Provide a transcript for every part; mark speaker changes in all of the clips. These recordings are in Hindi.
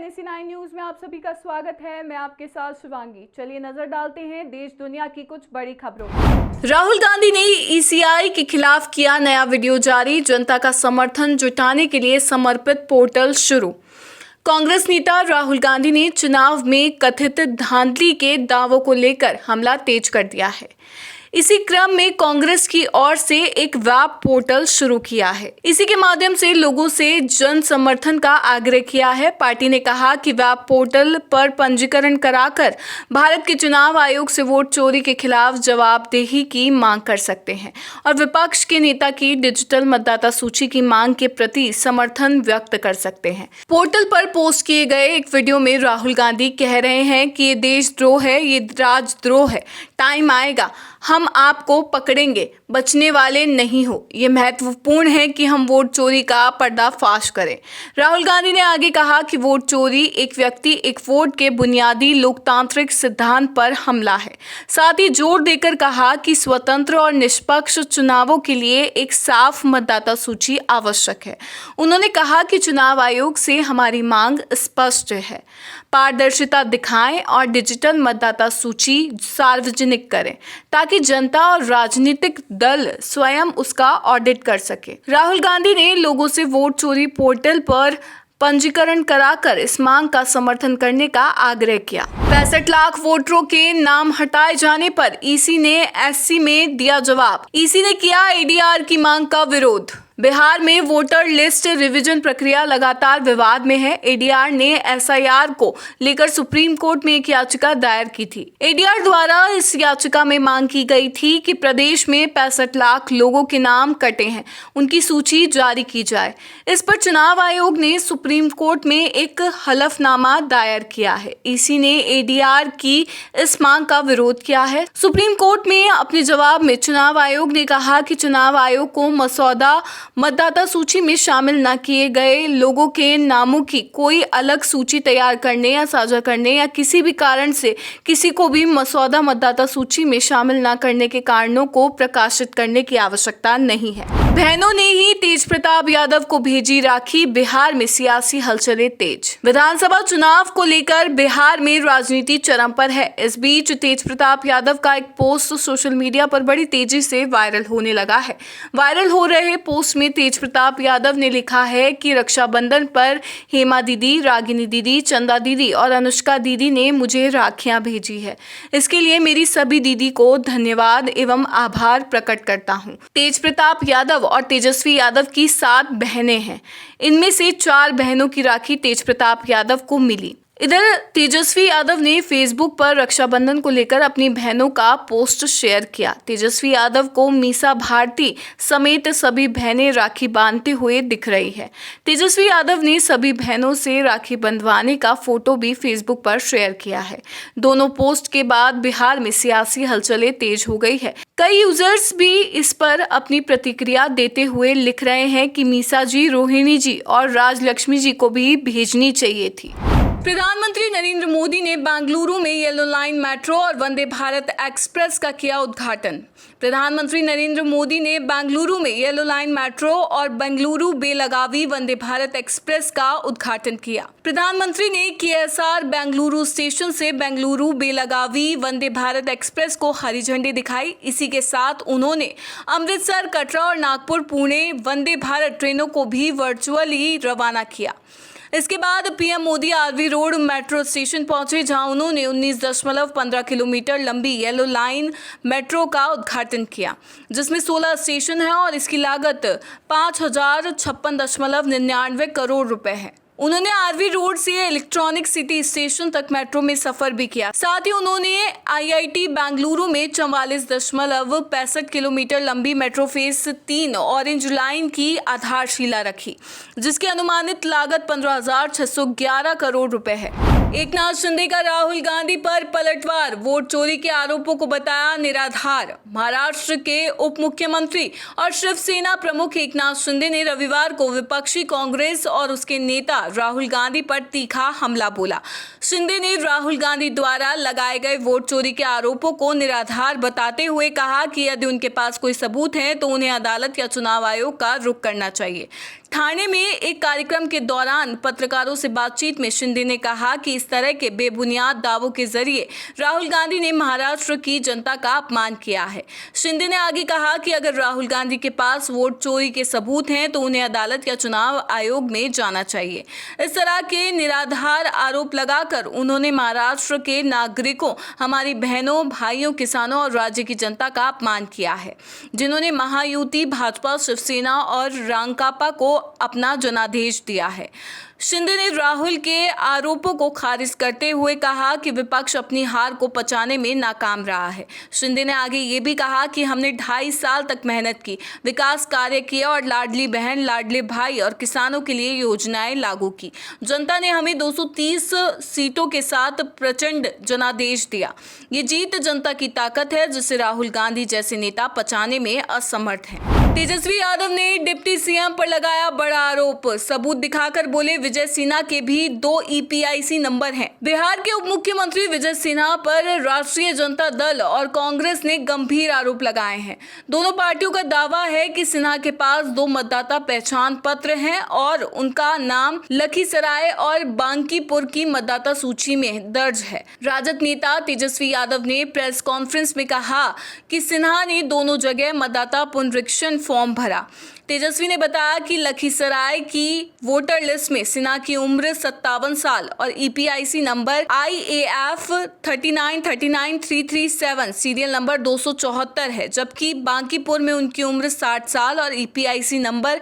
Speaker 1: NAC9 न्यूज में आप सभी का स्वागत है। मैं आपके साथ शिवांगी। चलिए नजर डालते हैं देश दुनिया की कुछ बड़ी खबरों। राहुल गांधी ने ECI के खिलाफ किया नया वीडियो जारी। जनता का समर्थन जुटाने के लिए समर्पित पोर्टल शुरू। कांग्रेस नेता राहुल गांधी ने चुनाव में कथित धांधली के दावों को लेकर हमला तेज कर दिया है। इसी क्रम में कांग्रेस की ओर से एक वेब पोर्टल शुरू किया है। इसी के माध्यम से लोगों से जन समर्थन का आग्रह किया है। पार्टी ने कहा कि वेब पोर्टल पर पंजीकरण कराकर भारत के चुनाव आयोग से वोट चोरी के खिलाफ जवाबदेही की मांग कर सकते हैं और विपक्ष के नेता की डिजिटल मतदाता सूची की मांग के प्रति समर्थन व्यक्त कर सकते हैं। पोर्टल पर पोस्ट किए गए एक वीडियो में राहुल गांधी कह रहे हैं कि ये देशद्रोह है, ये राजद्रोह है, टाइम आएगा, हम आपको पकड़ेंगे, बचने वाले नहीं हो। ये महत्वपूर्ण है कि हम वोट चोरी का पर्दाफाश करें। राहुल गांधी ने आगे कहा कि वोट चोरी एक व्यक्ति एक वोट के बुनियादी लोकतांत्रिक सिद्धांत पर हमला है। साथ ही जोर देकर कहा कि स्वतंत्र और निष्पक्ष चुनावों के लिए एक साफ मतदाता सूची आवश्यक है। उन्होंने कहा कि चुनाव आयोग से हमारी मांग स्पष्ट है, पारदर्शिता दिखाएं और डिजिटल मतदाता सूची सार्वजनिक करें ताकि जनता और राजनीतिक दल स्वयं उसका ऑडिट कर सके। राहुल गांधी ने लोगों से वोट चोरी पोर्टल पर पंजीकरण कराकर इस मांग का समर्थन करने का आग्रह किया। 65 लाख वोटरों के नाम हटाए जाने पर EC ने SC में दिया जवाब। EC ने किया ADR की मांग का विरोध। बिहार में वोटर लिस्ट रिवीजन प्रक्रिया लगातार विवाद में है। ADR ने SIR को लेकर सुप्रीम कोर्ट में एक याचिका दायर की थी। ADR द्वारा इस याचिका में मांग की गई थी कि प्रदेश में 65 लाख लोगों के नाम कटे हैं, उनकी सूची जारी की जाए। इस पर चुनाव आयोग ने सुप्रीम कोर्ट में एक हलफनामा दायर किया है। EC ने ADR की इस मांग का विरोध किया है। सुप्रीम कोर्ट में अपने जवाब में चुनाव आयोग ने कहा कि चुनाव आयोग को मसौदा मतदाता सूची में शामिल न किए गए लोगों के नामों की कोई अलग सूची तैयार करने या साझा करने या किसी भी कारण से किसी को भी मसौदा मतदाता सूची में शामिल न करने के कारणों को प्रकाशित करने की आवश्यकता नहीं है। बहनों ने ही तेज प्रताप यादव को भेजी राखी। बिहार में सियासी हलचलें तेज। विधानसभा चुनाव को लेकर बिहार में राजनीति चरम पर है। इस बीच तेज प्रताप यादव का एक पोस्ट सोशल मीडिया पर बड़ी तेजी से वायरल होने लगा है। वायरल हो रहे पोस्ट में तेज प्रताप यादव ने लिखा है कि रक्षाबंधन पर हेमा दीदी, रागिनी दीदी, चंदा दीदी और अनुष्का दीदी ने मुझे राखियां भेजी है। इसके लिए मेरी सभी दीदी को धन्यवाद एवं आभार प्रकट करता हूं। तेज प्रताप यादव और तेजस्वी यादव की 7 बहनें हैं। इनमें से 4 बहनों की राखी तेज प्रताप यादव को मिली। इधर तेजस्वी यादव ने फेसबुक पर रक्षाबंधन को लेकर अपनी बहनों का पोस्ट शेयर किया। तेजस्वी यादव को मीसा भारती समेत सभी बहनें राखी बांधते हुए दिख रही है। तेजस्वी यादव ने सभी बहनों से राखी बंधवाने का फोटो भी फेसबुक पर शेयर किया है। दोनों पोस्ट के बाद बिहार में सियासी हलचलें तेज हो गई है। कई यूजर्स भी इस पर अपनी प्रतिक्रिया देते हुए लिख रहे हैं कि मीसा जी, रोहिणी जी और राजलक्ष्मी जी को भी भेजनी चाहिए थी। प्रधानमंत्री नरेंद्र मोदी ने बेंगलुरु में येलो लाइन मेट्रो और वंदे भारत एक्सप्रेस का किया उद्घाटन। प्रधानमंत्री नरेंद्र मोदी ने बेंगलुरु में येलो लाइन मेट्रो और बेंगलुरु बेलगावी वंदे भारत एक्सप्रेस का उद्घाटन किया। प्रधानमंत्री ने KSR बेंगलुरु स्टेशन से बेंगलुरु बेलगावी वंदे भारत एक्सप्रेस को हरी झंडी दिखाई। इसी के साथ उन्होंने अमृतसर, कटरा और नागपुर पुणे वंदे भारत ट्रेनों को भी वर्चुअली रवाना किया। इसके बाद PM Modi RV road metro station पहुंचे, जहां उन्होंने 19.15 किलोमीटर लंबी येलो लाइन मेट्रो का उद्घाटन किया, जिसमें 16 स्टेशन है और इसकी लागत 5056.99 करोड़ रुपए है। उन्होंने RV रोड से इलेक्ट्रॉनिक सिटी स्टेशन तक मेट्रो में सफर भी किया। साथ ही उन्होंने IIT बेंगलुरु में 44.65 किलोमीटर लंबी मेट्रो फेज 3 ऑरेंज लाइन की आधारशिला रखी, जिसकी अनुमानित लागत 15,611 करोड़ रुपए है। एकनाथ शिंदे का राहुल गांधी पर पलटवार। वोट चोरी के आरोपों को बताया निराधार। महाराष्ट्र के उप मुख्यमंत्री और शिवसेना प्रमुख एकनाथ शिंदे ने रविवार को विपक्षी कांग्रेस और उसके नेता राहुल गांधी पर तीखा हमला बोला। शिंदे ने राहुल गांधी द्वारा लगाए गए वोट चोरी के आरोपों को निराधार बताते हुए कहा कि यदि उनके पास कोई सबूत है तो उन्हें अदालत या चुनाव आयोग का रुख करना चाहिए। ठाणे में एक कार्यक्रम के दौरान पत्रकारों से बातचीत में शिंदे ने कहा कि इस तरह के बेबुनियाद दावों के जरिए राहुल गांधी ने महाराष्ट्र की जनता का अपमान किया है। शिंदे ने आगे कहा कि अगर राहुल गांधी के पास वोट चोरी के सबूत हैं तो उन्हें अदालत या चुनाव आयोग में जाना चाहिए। इस तरह के निराधार आरोप लगाकर उन्होंने महाराष्ट्र के नागरिकों, हमारी बहनों, भाइयों, किसानों और राज्य की जनता का अपमान किया है, जिन्होंने महायुति, भाजपा, शिवसेना और रांकापा को अपना जनादेश दिया है। शिंदे ने राहुल के आरोपों को खारिज करते हुए कहा कि विपक्ष अपनी हार को पचाने में नाकाम रहा है। शिंदे ने आगे ये भी कहा कि हमने 2.5 साल तक मेहनत की, विकास कार्य किए और लाडली बहन, लाडले भाई और किसानों के लिए योजनाएं लागू की। जनता ने हमें 230 सीटों के साथ प्रचंड जनादेश दिया। ये जीत जनता की ताकत है, जिसे राहुल गांधी जैसे नेता पचाने में असमर्थ हैं। तेजस्वी यादव ने डिप्टी सीएम पर लगाया बड़ा आरोप। सबूत दिखाकर बोले विजय सिन्हा के भी 2 EPIC नंबर हैं। बिहार के उप मुख्यमंत्री विजय सिन्हा पर राष्ट्रीय जनता दल और कांग्रेस ने गंभीर आरोप लगाए हैं। दोनों पार्टियों का दावा है कि सिन्हा के पास 2 मतदाता पहचान पत्र हैं और उनका नाम लखीसराय और बांकीपुर की मतदाता सूची में दर्ज है। राजद नेता तेजस्वी यादव ने प्रेस कॉन्फ्रेंस में कहा कि सिन्हा ने दोनों जगह मतदाता पुनरीक्षण फॉर्म भरा। तेजस्वी ने बताया कि लखीसराय की वोटर लिस्ट में सिन्हा की उम्र 57 साल और EPIC number IAF 3939337 serial number 274 है, जबकि बांकीपुर में उनकी उम्र 60 साल और EPIC number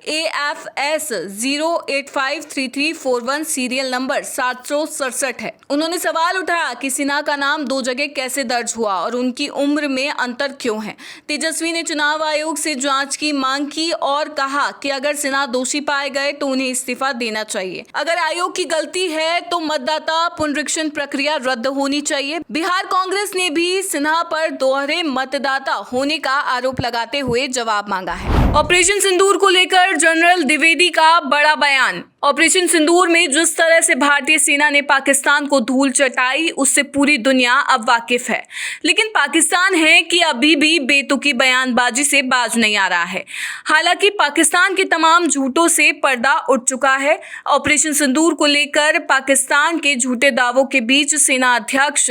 Speaker 1: AFS 0853341 serial number 767 है। उन्होंने सवाल उठाया कि सिन्हा का नाम 2 जगह कैसे दर्ज हुआ और उनकी उम्र में अंतर क्यों है। तेजस्वी ने चुनाव आयोग से जांच की मांग की और कहा कि अगर सिन्हा दोषी पाए गए तो उन्हें इस्तीफा देना चाहिए। अगर आयोग की गलती है तो मतदाता पुनरीक्षण प्रक्रिया रद्द होनी चाहिए। बिहार कांग्रेस ने भी सिन्हा पर दोहरे मतदाता होने का आरोप लगाते हुए जवाब मांगा है। ऑपरेशन सिंदूर को लेकर जनरल द्विवेदी का बड़ा बयान। ऑपरेशन सिंदूर में जिस तरह से भारतीय सेना ने पाकिस्तान को धूल चटाई, उससे पूरी दुनिया अब वाकिफ है, लेकिन पाकिस्तान है कि अभी भी बेतुकी बयानबाजी से बाज नहीं आ रहा है। हालांकि पाकिस्तान के तमाम झूठों से पर्दा उठ चुका है। ऑपरेशन सिंदूर को लेकर पाकिस्तान के झूठे दावों के बीच सेना अध्यक्ष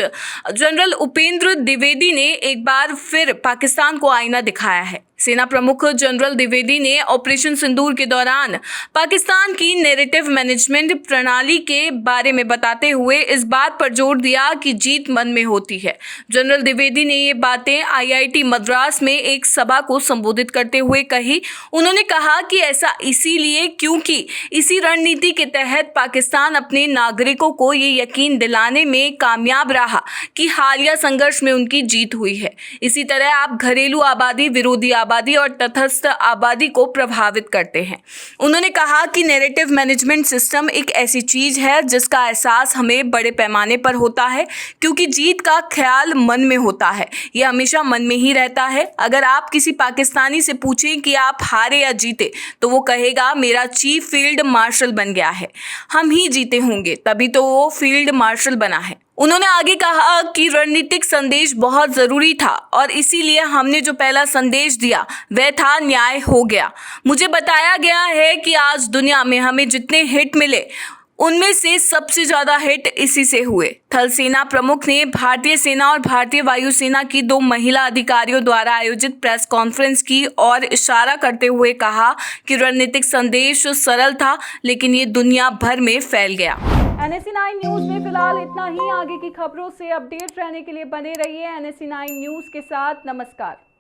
Speaker 1: जनरल उपेंद्र द्विवेदी ने एक बार फिर पाकिस्तान को आईना दिखाया है। सेना प्रमुख जनरल द्विवेदी ने ऑपरेशन सिंदूर के दौरान पाकिस्तान की नैरेटिव मैनेजमेंट प्रणाली के बारे में बताते हुए इस बात पर जोर दिया कि जीत मन में होती है। जनरल द्विवेदी ने ये बातें IIT मद्रास में एक सभा को संबोधित करते हुए कही। उन्होंने कहा कि ऐसा इसीलिए क्योंकि इसी रणनीति के तहत पाकिस्तान अपने नागरिकों को ये यकीन दिलाने में कामयाब रहा कि हालिया संघर्ष में उनकी जीत हुई है। इसी तरह आप घरेलू आबादी, विरोधी आबादी और तटस्थ आबादी को प्रभावित करते हैं। उन्होंने कहा कि नैरेटिव मैनेजमेंट सिस्टम एक ऐसी चीज है जिसका एहसास हमें बड़े पैमाने पर होता है, क्योंकि जीत का ख्याल मन में होता है। यह हमेशा मन में ही रहता है। अगर आप किसी पाकिस्तानी से पूछें कि आप हारे या जीते, तो वो कहेगा मेरा चीफ फील्ड मार्शल बन गया है, हम ही जीते होंगे, तभी तो वो फील्ड मार्शल बना है। उन्होंने आगे कहा कि रणनीतिक संदेश बहुत जरूरी था और इसीलिए हमने जो पहला संदेश दिया वह था न्याय हो गया। मुझे बताया गया है कि आज दुनिया में हमें जितने हिट मिले उनमें से सबसे ज्यादा हिट इसी से हुए। थल सेना प्रमुख ने भारतीय सेना और भारतीय वायुसेना की 2 महिला अधिकारियों द्वारा आयोजित प्रेस कॉन्फ्रेंस की और इशारा करते हुए कहा कि रणनीतिक संदेश सरल था, लेकिन ये दुनिया भर में फैल गया। NSE9 न्यूज में फिलहाल इतना ही। आगे की खबरों से अपडेट रहने के लिए बने रहिए NSE9 न्यूज के साथ। नमस्कार।